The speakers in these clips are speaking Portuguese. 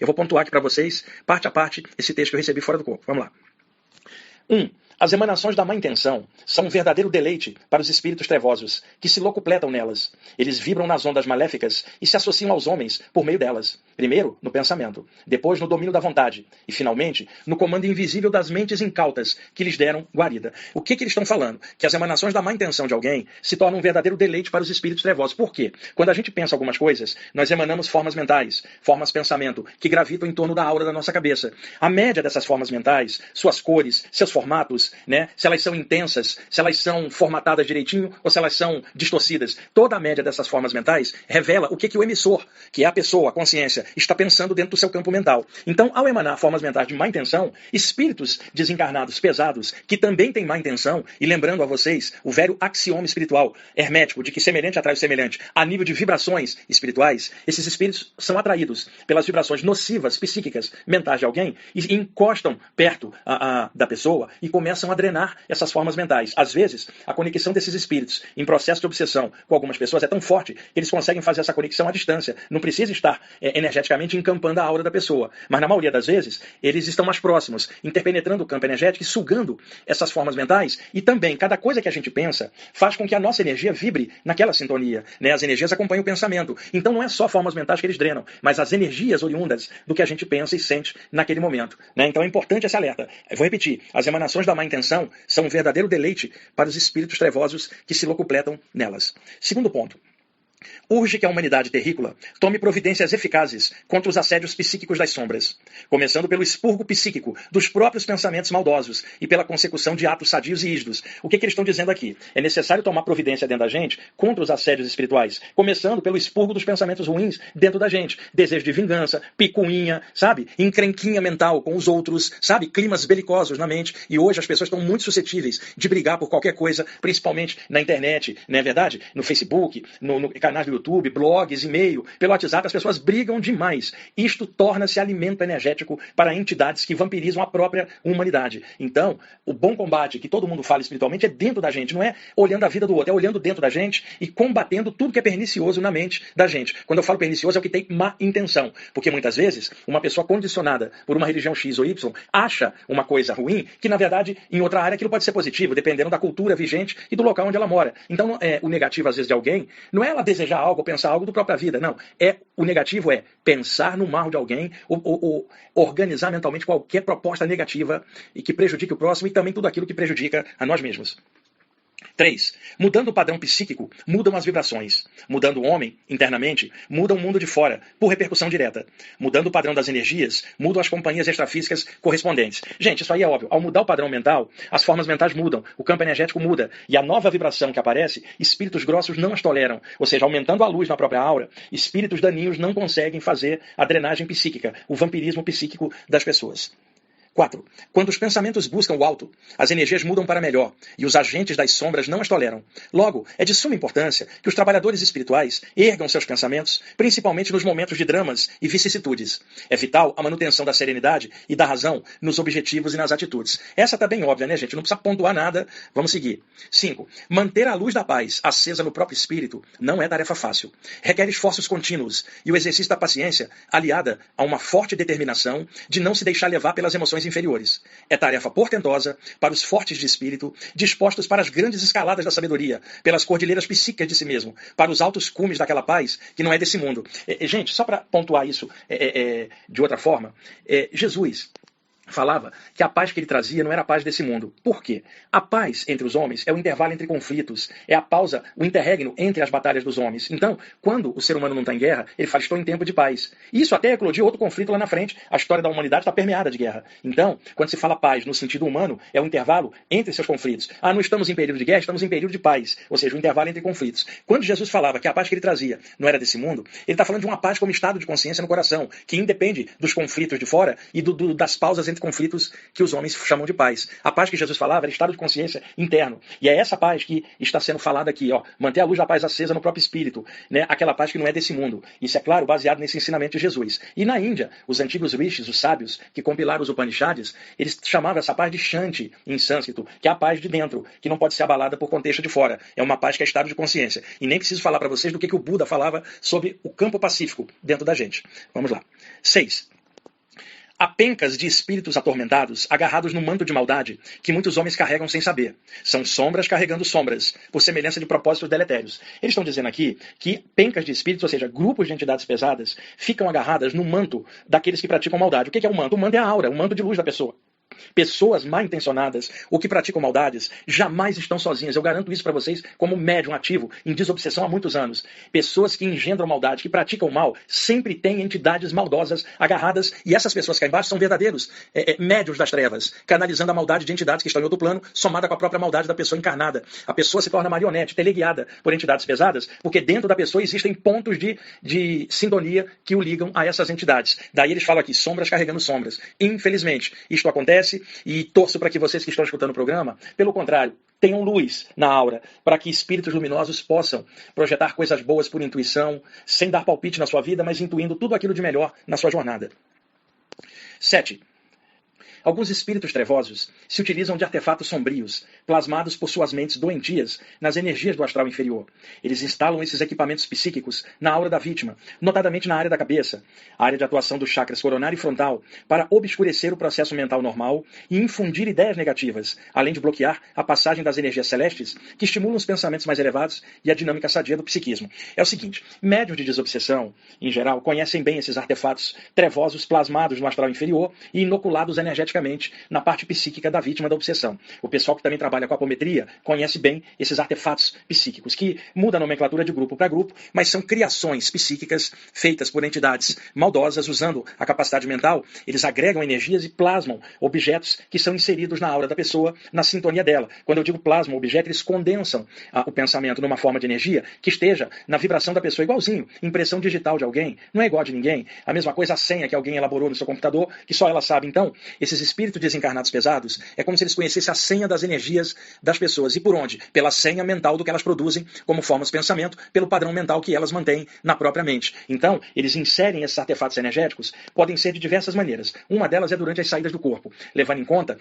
Eu vou pontuar aqui para vocês, parte a parte, esse texto que eu recebi fora do corpo. Vamos lá. 1. As emanações da má intenção são um verdadeiro deleite para os espíritos trevosos, que se locupletam nelas. Eles vibram nas ondas maléficas e se associam aos homens por meio delas. Primeiro, no pensamento, depois no domínio da vontade e, finalmente, no comando invisível das mentes incautas que lhes deram guarida. O que eles estão falando? Que as emanações da má intenção de alguém se tornam um verdadeiro deleite para os espíritos trevosos. Por quê? Quando a gente pensa algumas coisas, nós emanamos formas mentais, formas de pensamento, que gravitam em torno da aura da nossa cabeça. A média dessas formas mentais, suas cores, seus formatos, né? Se elas são intensas, se elas são formatadas direitinho ou se elas são distorcidas. Toda a média dessas formas mentais revela o que o emissor, que é a pessoa, a consciência, está pensando dentro do seu campo mental. Então, ao emanar formas mentais de má intenção, espíritos desencarnados pesados, que também têm má intenção, e lembrando a vocês o velho axioma espiritual hermético de que semelhante atrai o semelhante, a nível de vibrações espirituais, esses espíritos são atraídos pelas vibrações nocivas, psíquicas, mentais de alguém e encostam perto da pessoa e começam a drenar essas formas mentais. Às vezes, a conexão desses espíritos em processo de obsessão com algumas pessoas é tão forte que eles conseguem fazer essa conexão à distância. Não precisa estar energeticamente encampando a aura da pessoa. Mas na maioria das vezes, eles estão mais próximos, interpenetrando o campo energético e sugando essas formas mentais. E também, cada coisa que a gente pensa faz com que a nossa energia vibre naquela sintonia, né? As energias acompanham o pensamento. Então não é só formas mentais que eles drenam, mas as energias oriundas do que a gente pensa e sente naquele momento, né? Então é importante esse alerta. Eu vou repetir. As emanações da má intenção são um verdadeiro deleite para os espíritos trevosos que se locupletam nelas. Segundo ponto. Urge que a humanidade terrícola tome providências eficazes contra os assédios psíquicos das sombras, começando pelo expurgo psíquico dos próprios pensamentos maldosos e pela consecução de atos sadios e ígidos. O que eles estão dizendo aqui? É necessário tomar providência dentro da gente contra os assédios espirituais, começando pelo expurgo dos pensamentos ruins dentro da gente. Desejo de vingança, picuinha, sabe? Encrenquinha mental com os outros, sabe? Climas belicosos na mente. E hoje as pessoas estão muito suscetíveis de brigar por qualquer coisa, principalmente na internet, não é verdade? No Facebook, no canais do YouTube, blogs, e-mail, pelo WhatsApp, as pessoas brigam demais. Isto torna-se alimento energético para entidades que vampirizam a própria humanidade. Então, o bom combate que todo mundo fala espiritualmente é dentro da gente, não é olhando a vida do outro, é olhando dentro da gente e combatendo tudo que é pernicioso na mente da gente. Quando eu falo pernicioso é o que tem má intenção, porque muitas vezes uma pessoa condicionada por uma religião X ou Y acha uma coisa ruim que, na verdade, em outra área aquilo pode ser positivo, dependendo da cultura vigente e do local onde ela mora. Então, o negativo, às vezes, de alguém, não é ela desejar algo ou pensar algo da própria vida, não. O negativo é pensar no mal de alguém ou organizar mentalmente qualquer proposta negativa e que prejudique o próximo e também tudo aquilo que prejudica a nós mesmos. 3. Mudando o padrão psíquico, mudam as vibrações. Mudando o homem, internamente, muda o mundo de fora, por repercussão direta. Mudando o padrão das energias, mudam as companhias extrafísicas correspondentes. Gente, isso aí é óbvio. Ao mudar o padrão mental, as formas mentais mudam, o campo energético muda, e a nova vibração que aparece, espíritos grossos não as toleram. Ou seja, aumentando a luz na própria aura, espíritos daninhos não conseguem fazer a drenagem psíquica, o vampirismo psíquico das pessoas. 4. Quando os pensamentos buscam o alto, as energias mudam para melhor e os agentes das sombras não as toleram. Logo, é de suma importância que os trabalhadores espirituais ergam seus pensamentos, principalmente nos momentos de dramas e vicissitudes. É vital a manutenção da serenidade e da razão nos objetivos e nas atitudes. Essa está bem óbvia, né, gente? Não precisa pontuar nada. Vamos seguir. 5. Manter a luz da paz acesa no próprio espírito não é tarefa fácil. Requer esforços contínuos e o exercício da paciência, aliada a uma forte determinação de não se deixar levar pelas emoções inferiores. É tarefa portentosa para os fortes de espírito, dispostos para as grandes escaladas da sabedoria, pelas cordilheiras psíquicas de si mesmo, para os altos cumes daquela paz que não é desse mundo. Gente, só para pontuar isso de outra forma, Jesus falava que a paz que ele trazia não era a paz desse mundo. Por quê? A paz entre os homens é o intervalo entre conflitos, é a pausa, o interregno entre as batalhas dos homens. Então, quando o ser humano não está em guerra, ele fala, estou em tempo de paz. Isso até eclodia outro conflito lá na frente. A história da humanidade está permeada de guerra. Então, quando se fala paz no sentido humano, é o intervalo entre seus conflitos. Não estamos em período de guerra, estamos em período de paz. Ou seja, o intervalo entre conflitos. Quando Jesus falava que a paz que ele trazia não era desse mundo, ele está falando de uma paz como estado de consciência no coração, que independe dos conflitos de fora e das pausas entre conflitos que os homens chamam de paz. A paz que Jesus falava era estado de consciência interno. E é essa paz que está sendo falada aqui, manter a luz da paz acesa no próprio espírito, né? Aquela paz que não é desse mundo. Isso é claro, baseado nesse ensinamento de Jesus. E na Índia, os antigos rishis, os sábios que compilaram os Upanishads, eles chamavam essa paz de Shanti em sânscrito, que é a paz de dentro, que não pode ser abalada por contexto de fora. É uma paz que é estado de consciência. E nem preciso falar para vocês do que o Buda falava sobre o campo pacífico dentro da gente. Vamos lá. 6. Há pencas de espíritos atormentados, agarrados no manto de maldade, que muitos homens carregam sem saber. São sombras carregando sombras, por semelhança de propósitos deletérios. Eles estão dizendo aqui que pencas de espíritos, ou seja, grupos de entidades pesadas, ficam agarradas no manto daqueles que praticam maldade. O que é o manto? O manto é a aura, o manto de luz da pessoa. Pessoas mal intencionadas ou que praticam maldades jamais estão sozinhas. Eu garanto isso para vocês como médium ativo em desobsessão há muitos anos. Pessoas que engendram maldade, que praticam mal, sempre têm entidades maldosas agarradas, e essas pessoas cá embaixo são verdadeiros médiuns das trevas, canalizando a maldade de entidades que estão em outro plano, somada com a própria maldade da pessoa encarnada. A pessoa se torna marionete, teleguiada por entidades pesadas, porque dentro da pessoa existem pontos de sintonia que o ligam a essas entidades. Daí eles falam aqui, sombras carregando sombras. Infelizmente, isto acontece, e torço para que vocês que estão escutando o programa, pelo contrário, tenham luz na aura, para que espíritos luminosos possam projetar coisas boas por intuição, sem dar palpite na sua vida, mas intuindo tudo aquilo de melhor na sua jornada. 7. Alguns espíritos trevosos se utilizam de artefatos sombrios, plasmados por suas mentes doentias nas energias do astral inferior. Eles instalam esses equipamentos psíquicos na aura da vítima, notadamente na área da cabeça, a área de atuação dos chakras coronário e frontal, para obscurecer o processo mental normal e infundir ideias negativas, além de bloquear a passagem das energias celestes que estimulam os pensamentos mais elevados e a dinâmica sadia do psiquismo. É o seguinte, médiuns de desobsessão, em geral, conhecem bem esses artefatos trevosos plasmados no astral inferior e inoculados energeticamente na parte psíquica da vítima da obsessão. O pessoal que também trabalha com apometria conhece bem esses artefatos psíquicos, que mudam a nomenclatura de grupo para grupo, mas são criações psíquicas feitas por entidades maldosas, usando a capacidade mental. Eles agregam energias e plasmam objetos que são inseridos na aura da pessoa, na sintonia dela. Quando eu digo plasmam objeto, eles condensam o pensamento numa forma de energia que esteja na vibração da pessoa, igualzinho. Impressão digital de alguém não é igual a de ninguém. A mesma coisa a senha que alguém elaborou no seu computador, que só ela sabe. Então, esses espíritos desencarnados pesados, é como se eles conhecessem a senha das energias das pessoas. E por onde? Pela senha mental do que elas produzem como formas de pensamento, pelo padrão mental que elas mantêm na própria mente. Então, eles inserem esses artefatos energéticos, podem ser de diversas maneiras. Uma delas é durante as saídas do corpo, levando em conta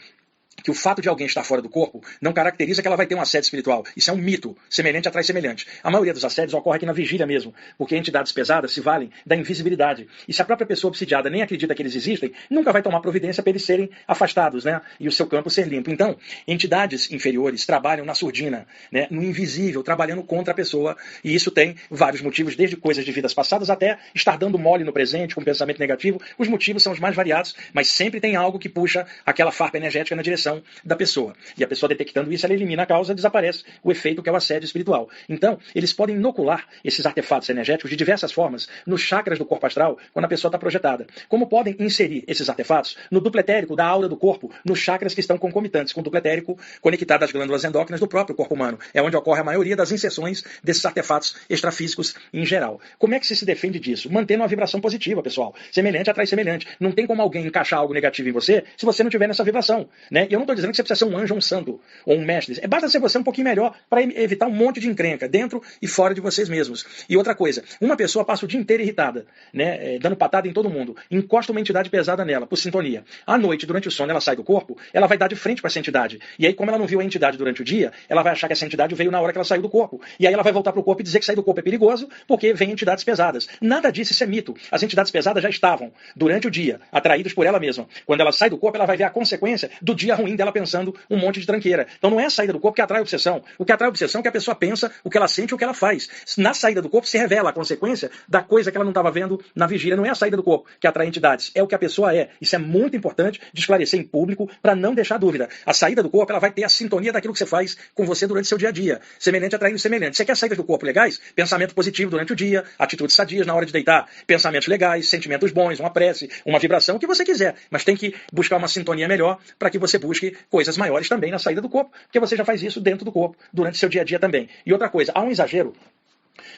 que o fato de alguém estar fora do corpo não caracteriza que ela vai ter um assédio espiritual. Isso é um mito. Semelhante atrai semelhante. A maioria dos assédios ocorre aqui na vigília mesmo, porque entidades pesadas se valem da invisibilidade. E se a própria pessoa obsidiada nem acredita que eles existem, nunca vai tomar providência para eles serem afastados, né? E o seu campo ser limpo. Então, entidades inferiores trabalham na surdina, né? No invisível, trabalhando contra a pessoa. E isso tem vários motivos, desde coisas de vidas passadas até estar dando mole no presente, com pensamento negativo. Os motivos são os mais variados, mas sempre tem algo que puxa aquela farpa energética na direção da pessoa. E a pessoa detectando isso, ela elimina a causa, desaparece o efeito que é o assédio espiritual. Então, eles podem inocular esses artefatos energéticos de diversas formas nos chakras do corpo astral quando a pessoa está projetada. Como podem inserir esses artefatos no duplo etérico da aura do corpo, nos chakras que estão concomitantes com o duplo etérico conectado às glândulas endócrinas do próprio corpo humano. É onde ocorre a maioria das inserções desses artefatos extrafísicos em geral. Como é que se defende disso? Mantendo uma vibração positiva, pessoal. Semelhante atrai semelhante. Não tem como alguém encaixar algo negativo em você se você não tiver nessa vibração, né? E eu não estou dizendo que você precisa ser um anjo, um santo ou um mestre. Basta ser você um pouquinho melhor para evitar um monte de encrenca dentro e fora de vocês mesmos. E outra coisa, uma pessoa passa o dia inteiro irritada, né, dando patada em todo mundo, encosta uma entidade pesada nela, por sintonia. À noite, durante o sono, ela sai do corpo, ela vai dar de frente com essa entidade. E aí, como ela não viu a entidade durante o dia, ela vai achar que essa entidade veio na hora que ela saiu do corpo. E aí ela vai voltar para o corpo e dizer que sair do corpo é perigoso, porque vem entidades pesadas. Nada disso, isso é mito. As entidades pesadas já estavam, durante o dia, atraídas por ela mesma. Quando ela sai do corpo, ela vai ver a consequência do dia ruim dela pensando um monte de tranqueira. Então não é a saída do corpo que atrai a obsessão. O que atrai a obsessão é que a pessoa pensa, o que ela sente, o que ela faz. Na saída do corpo se revela a consequência da coisa que ela não estava vendo na vigília. Não é a saída do corpo que atrai entidades, é o que a pessoa é. Isso é muito importante de esclarecer em público para não deixar dúvida. A saída do corpo, ela vai ter a sintonia daquilo que você faz com você durante o seu dia a dia. Semelhante atraindo semelhante. Você quer saídas do corpo legais? Pensamento positivo durante o dia, atitudes sadias na hora de deitar, pensamentos legais, sentimentos bons, uma prece, uma vibração, o que você quiser. Mas tem que buscar uma sintonia melhor para que você busque coisas maiores também na saída do corpo, porque você já faz isso dentro do corpo, durante o seu dia a dia também. E outra coisa, há um exagero,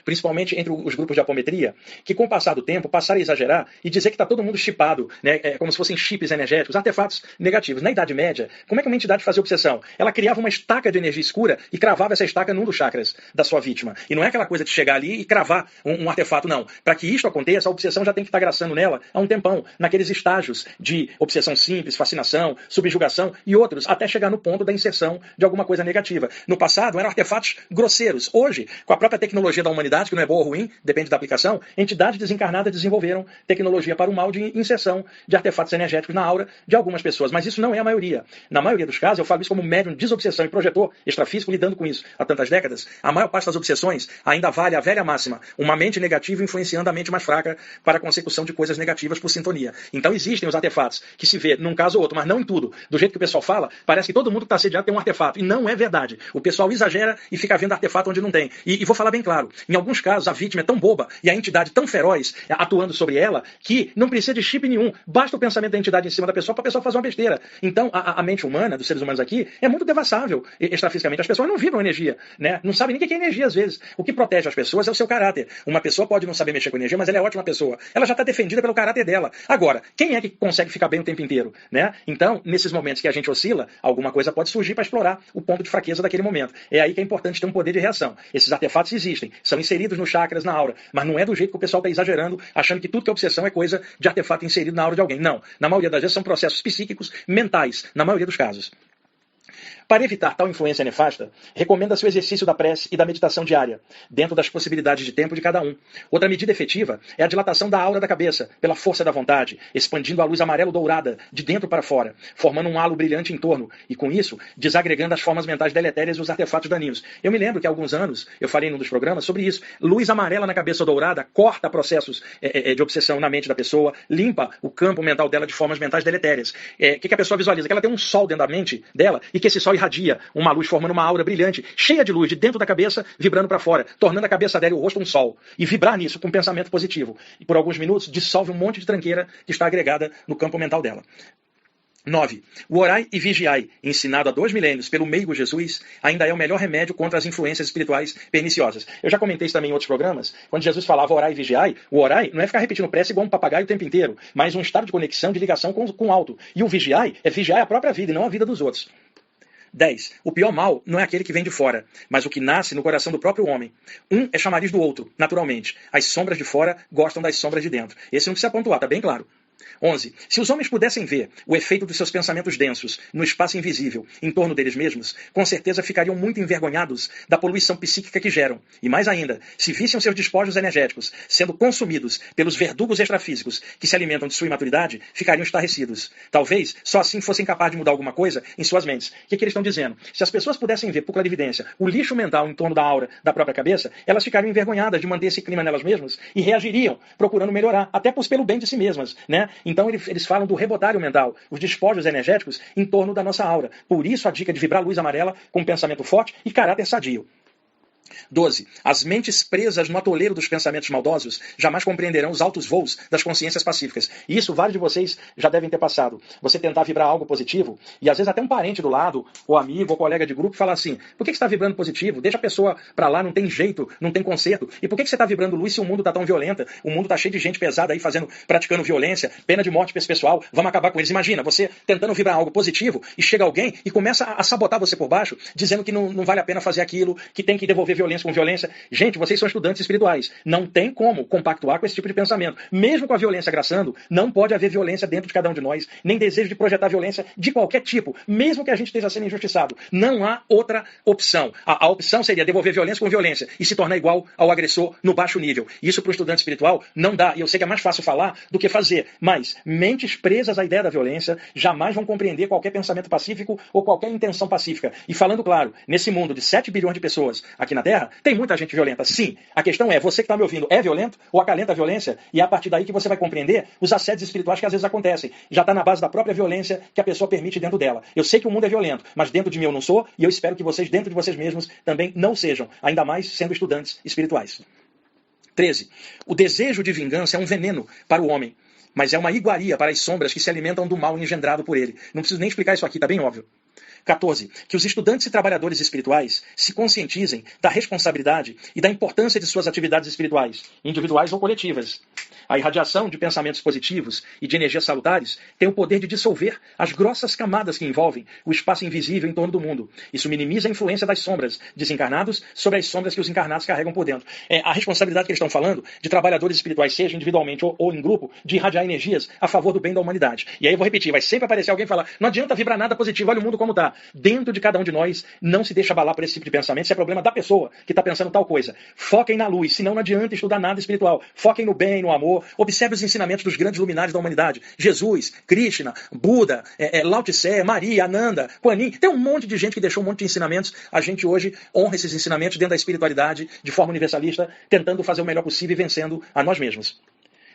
principalmente entre os grupos de apometria, que com o passar do tempo passaram a exagerar e dizer que está todo mundo chipado, né, como se fossem chips energéticos, artefatos negativos. Na Idade Média, como é que uma entidade fazia obsessão? Ela criava uma estaca de energia escura e cravava essa estaca num dos chakras da sua vítima. E não é aquela coisa de chegar ali e cravar um artefato, não. Para que isto aconteça, a obsessão já tem que estar graçando nela há um tempão, naqueles estágios de obsessão simples, fascinação, subjugação e outros, até chegar no ponto da inserção de alguma coisa negativa. No passado, eram artefatos grosseiros. Hoje, com a própria tecnologia da humanidade, que não é boa ou ruim, depende da aplicação, entidades desencarnadas desenvolveram tecnologia para o mal de inserção de artefatos energéticos na aura de algumas pessoas. Mas isso não é a maioria. Na maioria dos casos, eu falo isso como médium desobsessão e projetor extrafísico lidando com isso há tantas décadas, a maior parte das obsessões ainda vale a velha máxima, uma mente negativa influenciando a mente mais fraca para a consecução de coisas negativas por sintonia. Então existem os artefatos que se vê num caso ou outro, mas não em tudo. Do jeito que o pessoal fala, parece que todo mundo que está assediado tem um artefato. E não é verdade. O pessoal exagera e fica vendo artefato onde não tem. E vou falar bem claro, em alguns casos a vítima é tão boba e a entidade tão feroz atuando sobre ela que não precisa de chip nenhum. Basta o pensamento da entidade em cima da pessoa para a pessoa fazer uma besteira. Então a mente humana, dos seres humanos aqui, é muito devassável extrafisicamente. As pessoas não vibram energia, né? Não sabem nem o que é energia às vezes. O que protege as pessoas é o seu caráter. Uma pessoa pode não saber mexer com energia, mas ela é ótima pessoa. Ela já está defendida pelo caráter dela. Agora, quem é que consegue ficar bem o tempo inteiro, né? Então, nesses momentos que a gente oscila, alguma coisa pode surgir para explorar o ponto de fraqueza daquele momento. É aí que é importante ter um poder de reação. Esses artefatos existem, são inseridos nos chakras, na aura, mas não é do jeito que o pessoal está exagerando, achando que tudo que é obsessão é coisa de artefato inserido na aura de alguém. Não. Na maioria das vezes são processos psíquicos, mentais, na maioria dos casos. Para evitar tal influência nefasta, recomenda-se o exercício da prece e da meditação diária, dentro das possibilidades de tempo de cada um. Outra medida efetiva é a dilatação da aura da cabeça, pela força da vontade, expandindo a luz amarelo-dourada de dentro para fora, formando um halo brilhante em torno, e com isso, desagregando as formas mentais deletérias e os artefatos daninhos. Eu me lembro que há alguns anos, eu falei em um dos programas sobre isso, luz amarela na cabeça dourada corta processos de obsessão na mente da pessoa, limpa o campo mental dela de formas mentais deletérias. O que a pessoa visualiza? Que ela tem um sol dentro da mente dela, e que esse sol irradia uma luz formando uma aura brilhante, cheia de luz de dentro da cabeça, vibrando para fora, tornando a cabeça dela e o rosto um sol. E vibrar nisso com um pensamento positivo. E por alguns minutos dissolve um monte de tranqueira que está agregada no campo mental dela. 9. O orai e vigiai, ensinado há 2 milênios pelo meigo Jesus, ainda é o melhor remédio contra as influências espirituais perniciosas. Eu já comentei isso também em outros programas. Quando Jesus falava orai e vigiai, o orai não é ficar repetindo prece igual um papagaio o tempo inteiro, mas um estado de conexão, de ligação com o alto. E o vigiai é vigiar a própria vida e não a vida dos outros. 10. O pior mal não é aquele que vem de fora, mas o que nasce no coração do próprio homem. Um é chamariz do outro, naturalmente. As sombras de fora gostam das sombras de dentro. Esse não precisa pontuar, tá bem claro. 11. Se os homens pudessem ver o efeito dos seus pensamentos densos no espaço invisível, em torno deles mesmos, com certeza ficariam muito envergonhados da poluição psíquica que geram. E mais ainda, se vissem os seus despojos energéticos sendo consumidos pelos verdugos extrafísicos que se alimentam de sua imaturidade, ficariam estarrecidos. Talvez só assim fossem capazes de mudar alguma coisa em suas mentes. O que eles estão dizendo? Se as pessoas pudessem ver por clarividência o lixo mental em torno da aura da própria cabeça, elas ficariam envergonhadas de manter esse clima nelas mesmas e reagiriam, procurando melhorar, até pelo bem de si mesmas, né? Então eles falam do rebotário mental, os despojos energéticos em torno da nossa aura. Por isso a dica de vibrar luz amarela com um pensamento forte e caráter sadio. 12. As mentes presas no atoleiro dos pensamentos maldosos jamais compreenderão os altos voos das consciências pacíficas. E isso vários de vocês já devem ter passado. Você tentar vibrar algo positivo e às vezes até um parente do lado, ou amigo, ou colega de grupo, falar assim, por que você está vibrando positivo? Deixa a pessoa pra lá, não tem jeito, não tem conserto. E por que você está vibrando luz se o mundo está tão violento? O mundo está cheio de gente pesada aí praticando violência, pena de morte para esse pessoal, vamos acabar com eles. Imagina, você tentando vibrar algo positivo e chega alguém e começa a sabotar você por baixo, dizendo que não vale a pena fazer aquilo, que tem que devolver violência com violência. Gente, vocês são estudantes espirituais. Não tem como compactuar com esse tipo de pensamento. Mesmo com a violência graçando, não pode haver violência dentro de cada um de nós, nem desejo de projetar violência de qualquer tipo, mesmo que a gente esteja sendo injustiçado. Não há outra opção. A opção seria devolver violência com violência e se tornar igual ao agressor no baixo nível. Isso para o estudante espiritual não dá. E eu sei que é mais fácil falar do que fazer. Mas mentes presas à ideia da violência jamais vão compreender qualquer pensamento pacífico ou qualquer intenção pacífica. E falando claro, nesse mundo de 7 bilhões de pessoas aqui na Terra, tem muita gente violenta. Sim, a questão é, você que está me ouvindo é violento ou acalenta a violência? E é a partir daí que você vai compreender os assédios espirituais que às vezes acontecem. Já está na base da própria violência que a pessoa permite dentro dela. Eu sei que o mundo é violento, mas dentro de mim eu não sou, e eu espero que vocês, dentro de vocês mesmos, também não sejam, ainda mais sendo estudantes espirituais. 13. O desejo de vingança é um veneno para o homem, mas é uma iguaria para as sombras que se alimentam do mal engendrado por ele. Não preciso nem explicar isso aqui, está bem óbvio. 14. Que os estudantes e trabalhadores espirituais se conscientizem da responsabilidade e da importância de suas atividades espirituais, individuais ou coletivas. A irradiação de pensamentos positivos e de energias salutares tem o poder de dissolver as grossas camadas que envolvem o espaço invisível em torno do mundo. Isso minimiza a influência das sombras desencarnados sobre as sombras que os encarnados carregam por dentro. A responsabilidade que eles estão falando de trabalhadores espirituais, seja individualmente ou em grupo, de irradiar energias a favor do bem da humanidade. E aí eu vou repetir, vai sempre aparecer alguém falar, não adianta vibrar nada positivo, olha o mundo como está. Dentro de cada um de nós, não se deixa abalar por esse tipo de pensamento, isso é problema da pessoa que está pensando tal coisa. Foquem na luz, senão não adianta estudar nada espiritual. Foquem no bem, no amor. Observe os ensinamentos dos grandes luminares da humanidade. Jesus, Krishna, Buda, Lao Tse, Maria, Ananda, Kuan Yin. Tem um monte de gente que deixou um monte de ensinamentos. A gente hoje honra esses ensinamentos dentro da espiritualidade, de forma universalista, tentando fazer o melhor possível e vencendo a nós mesmos.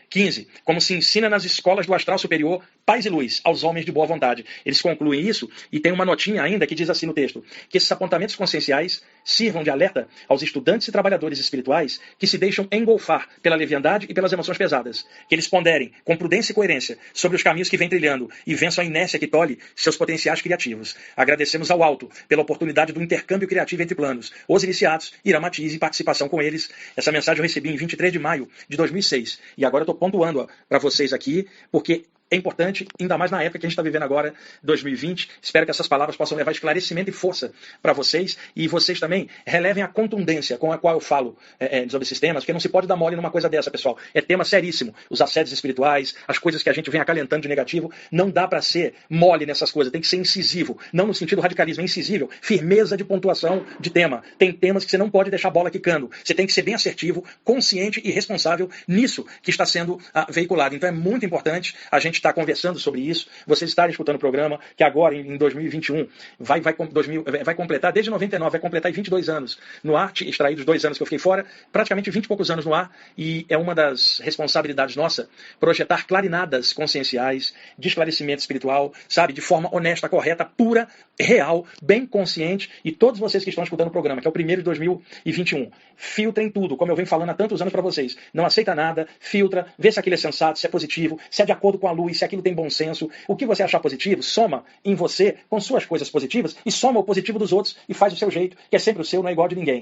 15. Como se ensina nas escolas do astral superior, paz e luz aos homens de boa vontade. Eles concluem isso e tem uma notinha ainda que diz assim no texto, que esses apontamentos conscienciais sirvam de alerta aos estudantes e trabalhadores espirituais que se deixam engolfar pela leviandade e pelas emoções pesadas. Que eles ponderem com prudência e coerência sobre os caminhos que vêm trilhando e vençam a inércia que tolhe seus potenciais criativos. Agradecemos ao alto pela oportunidade do intercâmbio criativo entre planos. Os iniciados, Iramatiz e participação com eles. Essa mensagem eu recebi em 23 de maio de 2006. E agora eu estou pontuando para vocês aqui, porque é importante, ainda mais na época que a gente está vivendo agora, 2020. Espero que essas palavras possam levar esclarecimento e força para vocês. E vocês também relevem a contundência com a qual eu falo sobre esses temas, porque não se pode dar mole numa coisa dessa, pessoal. É tema seríssimo. Os assédios espirituais, as coisas que a gente vem acalentando de negativo, não dá para ser mole nessas coisas. Tem que ser incisivo. Não no sentido radicalismo, é incisível. Firmeza de pontuação de tema. Tem temas que você não pode deixar a bola quicando. Você tem que ser bem assertivo, consciente e responsável nisso que está sendo veiculado. Então é muito importante a gente está conversando sobre isso, vocês estarem escutando o programa, que agora, em 2021, vai completar, desde 99, vai completar 22 anos no ar, extraídos 2 anos que eu fiquei fora, praticamente 20 e poucos anos no ar, e é uma das responsabilidades nossa, projetar clarinadas conscienciais, de esclarecimento espiritual, sabe, de forma honesta, correta, pura, real, bem consciente, e todos vocês que estão escutando o programa, que é o primeiro de 2021, filtrem tudo, como eu venho falando há tantos anos para vocês, não aceita nada, filtra, vê se aquilo é sensato, se é positivo, se é de acordo com a luz, se aquilo tem bom senso, o que você achar positivo, soma em você com suas coisas positivas e soma o positivo dos outros e faz o seu jeito, que é sempre o seu, não é igual de ninguém.